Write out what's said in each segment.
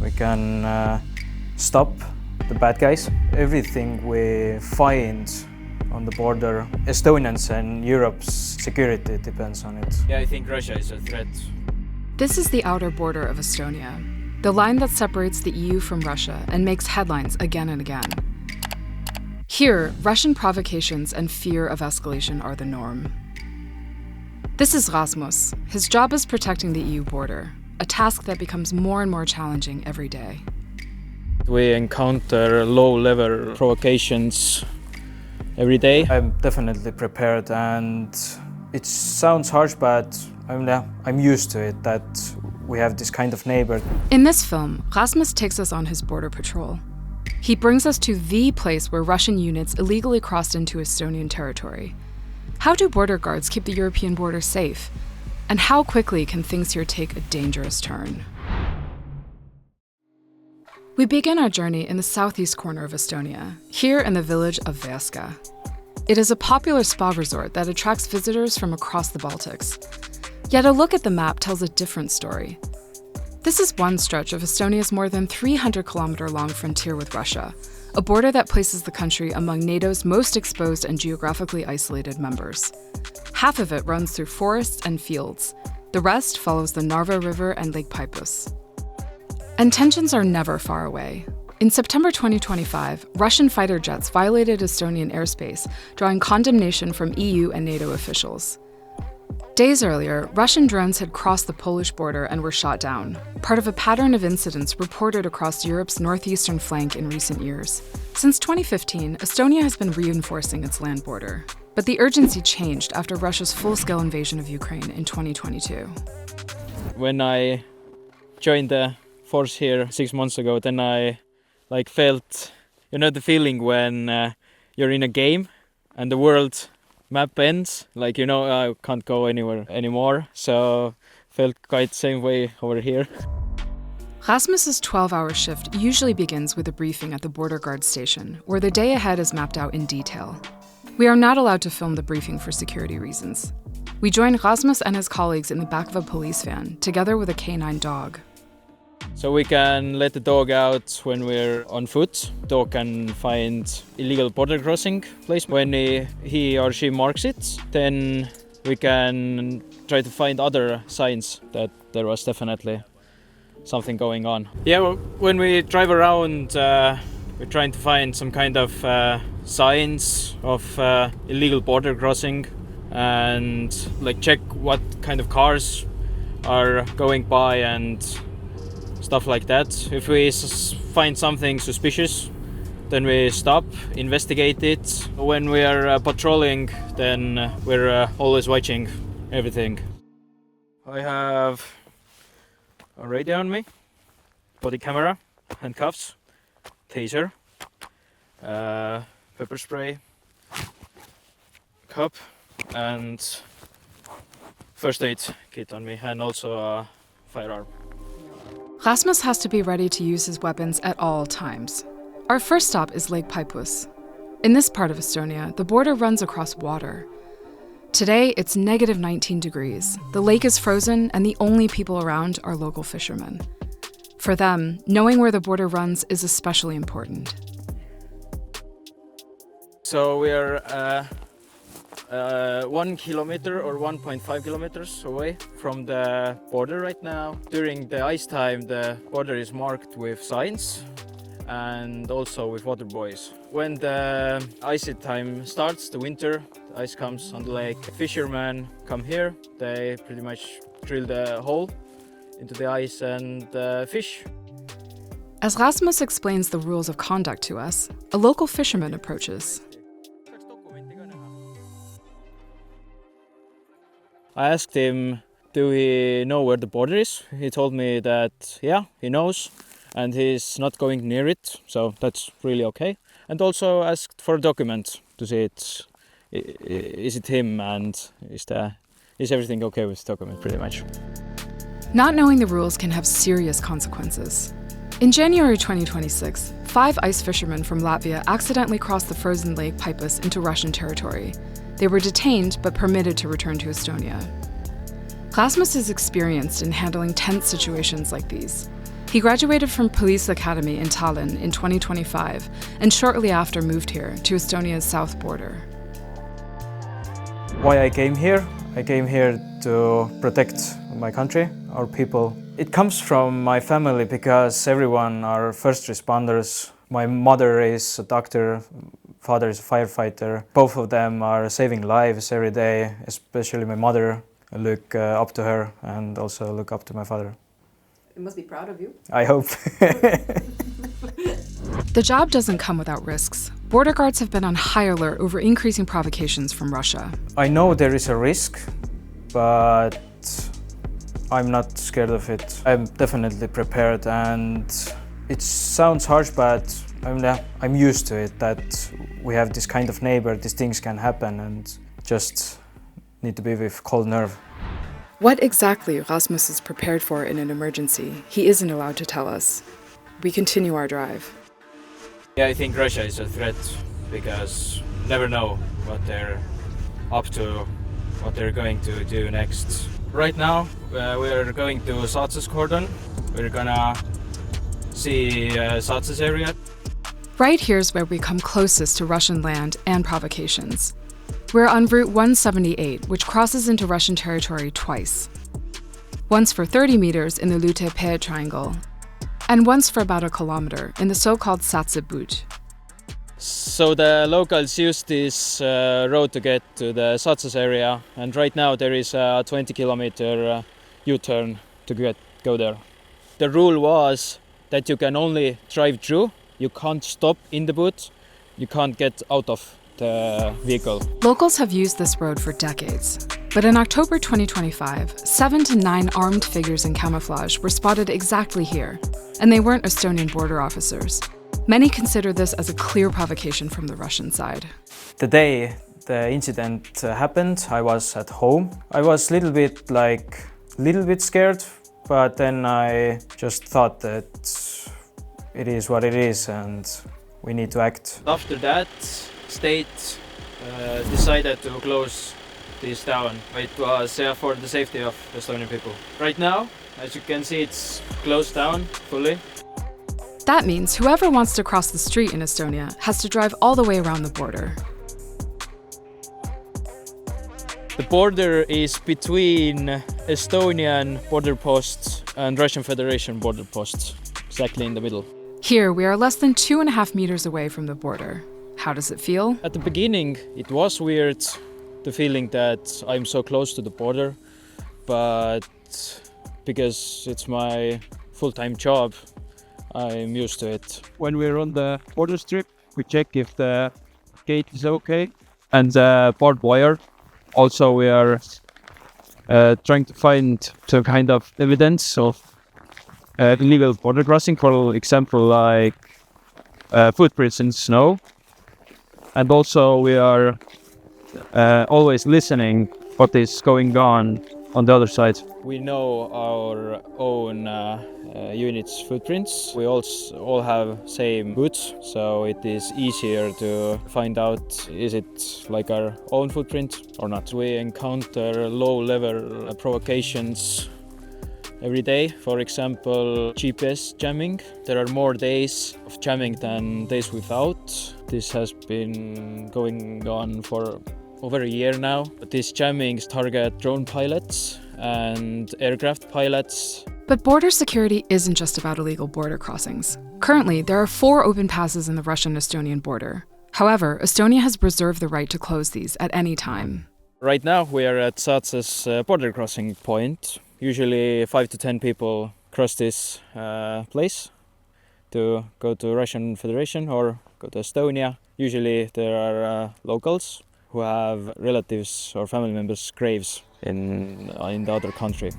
We can stop the bad guys. Everything we find on the border, Estonians and Europe's security depends on it. Yeah, I think Russia is a threat. This is the outer border of Estonia, the line that separates the EU from Russia and makes headlines again and again. Here, Russian provocations and fear of escalation are the norm. This is Rasmus. His job is protecting the EU border, a task that becomes more and more challenging every day. We encounter low-level provocations every day. I'm definitely prepared, and it sounds harsh, but I'm used to it, that we have this kind of neighbor. In this film, Rasmus takes us on his border patrol. He brings us to the place where Russian units illegally crossed into Estonian territory. How do border guards keep the European border safe? And how quickly can things here take a dangerous turn? We begin our journey in the southeast corner of Estonia, here in the village of Värska. It is a popular spa resort that attracts visitors from across the Baltics. Yet a look at the map tells a different story. This is one stretch of Estonia's more than 300-kilometer-long frontier with Russia, a border that places the country among NATO's most exposed and geographically isolated members. Half of it runs through forests and fields. The rest follows the Narva River and Lake Peipus. And tensions are never far away. In September 2025, Russian fighter jets violated Estonian airspace, drawing condemnation from EU and NATO officials. Days earlier, Russian drones had crossed the Polish border and were shot down, part of a pattern of incidents reported across Europe's northeastern flank in recent years. Since 2015, Estonia has been reinforcing its land border. But the urgency changed after Russia's full-scale invasion of Ukraine in 2022. When I joined the force here 6 months ago, then I felt, the feeling when you're in a game and the world map ends, I can't go anywhere anymore, so felt quite the same way over here. Rasmus's 12-hour shift usually begins with a briefing at the border guard station, where the day ahead is mapped out in detail. We are not allowed to film the briefing for security reasons. We join Rasmus and his colleagues in the back of a police van, together with a canine dog. So we can let the dog out when we're on foot. Dog can find illegal border crossing place. When he or she marks it, then we can try to find other signs that there was definitely something going on. Yeah, well, when we drive around, we're trying to find some kind of signs of illegal border crossing and check what kind of cars are going by and stuff like that. If we find something suspicious, then we stop, investigate it. When we are patrolling, then we're always watching everything. I have a radio on me, body camera, handcuffs, taser, pepper spray, cup, and first aid kit on me, and also a firearm. Rasmus has to be ready to use his weapons at all times. Our first stop is Lake Peipus. In this part of Estonia, the border runs across water. Today, it's negative 19 degrees. The lake is frozen, and the only people around are local fishermen. For them, knowing where the border runs is especially important. So we are 1 kilometer or 1.5 kilometers away from the border right now. During the ice time, the border is marked with signs and also with water buoys. When the icy time starts, the winter, the ice comes on the lake. Fishermen come here, they pretty much drill the hole into the ice and fish. As Rasmus explains the rules of conduct to us, a local fisherman approaches. I asked him, do he know where the border is? He told me that, yeah, he knows, and he's not going near it, so that's really okay. And also asked for a document to see is it him, and is everything okay with the document, pretty much. Not knowing the rules can have serious consequences. In January 2026, 5 ice fishermen from Latvia accidentally crossed the frozen Lake Peipus into Russian territory. They were detained but permitted to return to Estonia. Rasmus is experienced in handling tense situations like these. He graduated from Police Academy in Tallinn in 2025 and shortly after moved here to Estonia's south border. Why I came here? I came here to protect my country, our people. It comes from my family because everyone are first responders. My mother is a doctor, father is a firefighter. Both of them are saving lives every day, especially my mother. I look up to her and also look up to my father. They must be proud of you. I hope. The job doesn't come without risks. Border guards have been on high alert over increasing provocations from Russia. I know there is a risk, but I'm not scared of it. I'm definitely prepared, and it sounds harsh, but I'm used to it, that we have this kind of neighbor, these things can happen, and just need to be with cold nerve. What exactly Rasmus is prepared for in an emergency, he isn't allowed to tell us. We continue our drive. Yeah, I think Russia is a threat because you never know what they're up to, what they're going to do next. Right now, we're going to Saatses cordon. We're gonna see Saatses area. Right here's where we come closest to Russian land and provocations. We're on Route 178, which crosses into Russian territory twice. Once for 30 meters in the Lute-Pe Triangle, and once for about a kilometer in the so-called Saatse Butte. So the locals use this road to get to the Saatses area, and right now there is a 20-kilometer U-turn to go there. The rule was that you can only drive through, you can't stop in the butte, you can't get out of the vehicle. Locals have used this road for decades. But in October 2025, 7 to 9 armed figures in camouflage were spotted exactly here, and they weren't Estonian border officers. Many consider this as a clear provocation from the Russian side. The day the incident happened, I was at home. I was a little bit scared, but then I just thought that it is what it is and we need to act. After that, state decided to close this down. It was for the safety of Estonian people. Right now, as you can see, it's closed down fully. That means whoever wants to cross the street in Estonia has to drive all the way around the border. The border is between Estonian border posts and Russian Federation border posts, exactly in the middle. Here, we are less than 2.5 meters away from the border. How does it feel? At the beginning, it was weird, the feeling that I'm so close to the border, but because it's my full-time job, I'm used to it. When we're on the border strip, we check if the gate is okay and the barbed wire. Also, we are trying to find some kind of evidence of illegal border crossing, for example, like footprints in snow. And also, we are always listening what is going on the other side. We know our own unit's footprints. We all have same boots, so it is easier to find out is it like our own footprint or not. We encounter low-level provocations every day. For example, GPS jamming. There are more days of jamming than days without. This has been going on for over a year now. These jammings target drone pilots and aircraft pilots. But border security isn't just about illegal border crossings. Currently, there are 4 open passes in the Russian-Estonian border. However, Estonia has reserved the right to close these at any time. Right now, we are at Saatses border crossing point. Usually 5 to 10 people cross this place to go to Russian Federation or go to Estonia. Usually there are locals who have relatives or family members' graves in the other country.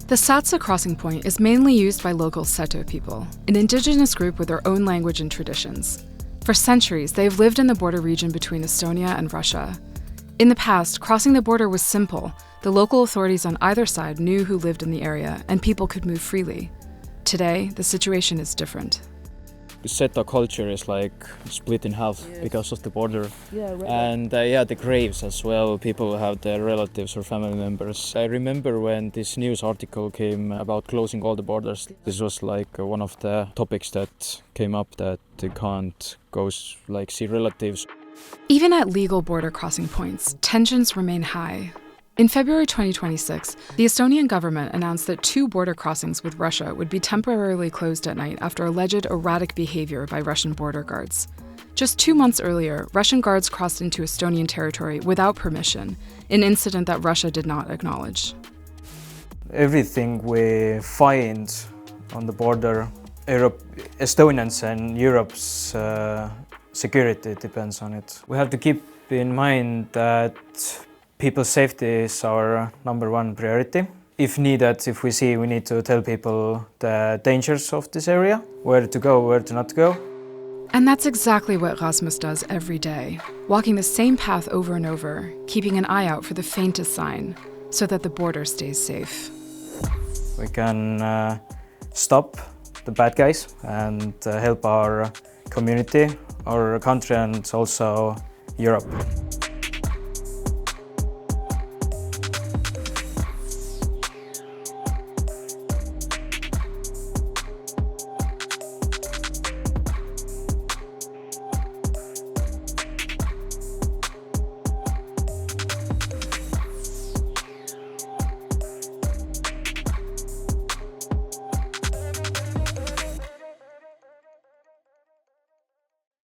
The Saatse crossing point is mainly used by local Seto people, an indigenous group with their own language and traditions. For centuries, they have lived in the border region between Estonia and Russia. In the past, crossing the border was simple. The local authorities on either side knew who lived in the area, and people could move freely. Today, the situation is different. Seto culture is like split in half because of the border. And the graves as well. People have their relatives or family members. I remember when this news article came about closing all the borders. This was like one of the topics that came up, that they can't go see relatives. Even at legal border crossing points, tensions remain high. In February 2026, the Estonian government announced that 2 border crossings with Russia would be temporarily closed at night after alleged erratic behavior by Russian border guards. Just 2 months earlier, Russian guards crossed into Estonian territory without permission, an incident that Russia did not acknowledge. Everything we find on the border, Estonians and Europe's security depends on it. We have to keep in mind that people's safety is our #1 priority. If needed, if we see we need to tell people the dangers of this area, where to go, where to not go. And that's exactly what Rasmus does every day, walking the same path over and over, keeping an eye out for the faintest sign, so that the border stays safe. We can stop the bad guys and help our community, our country, and also Europe.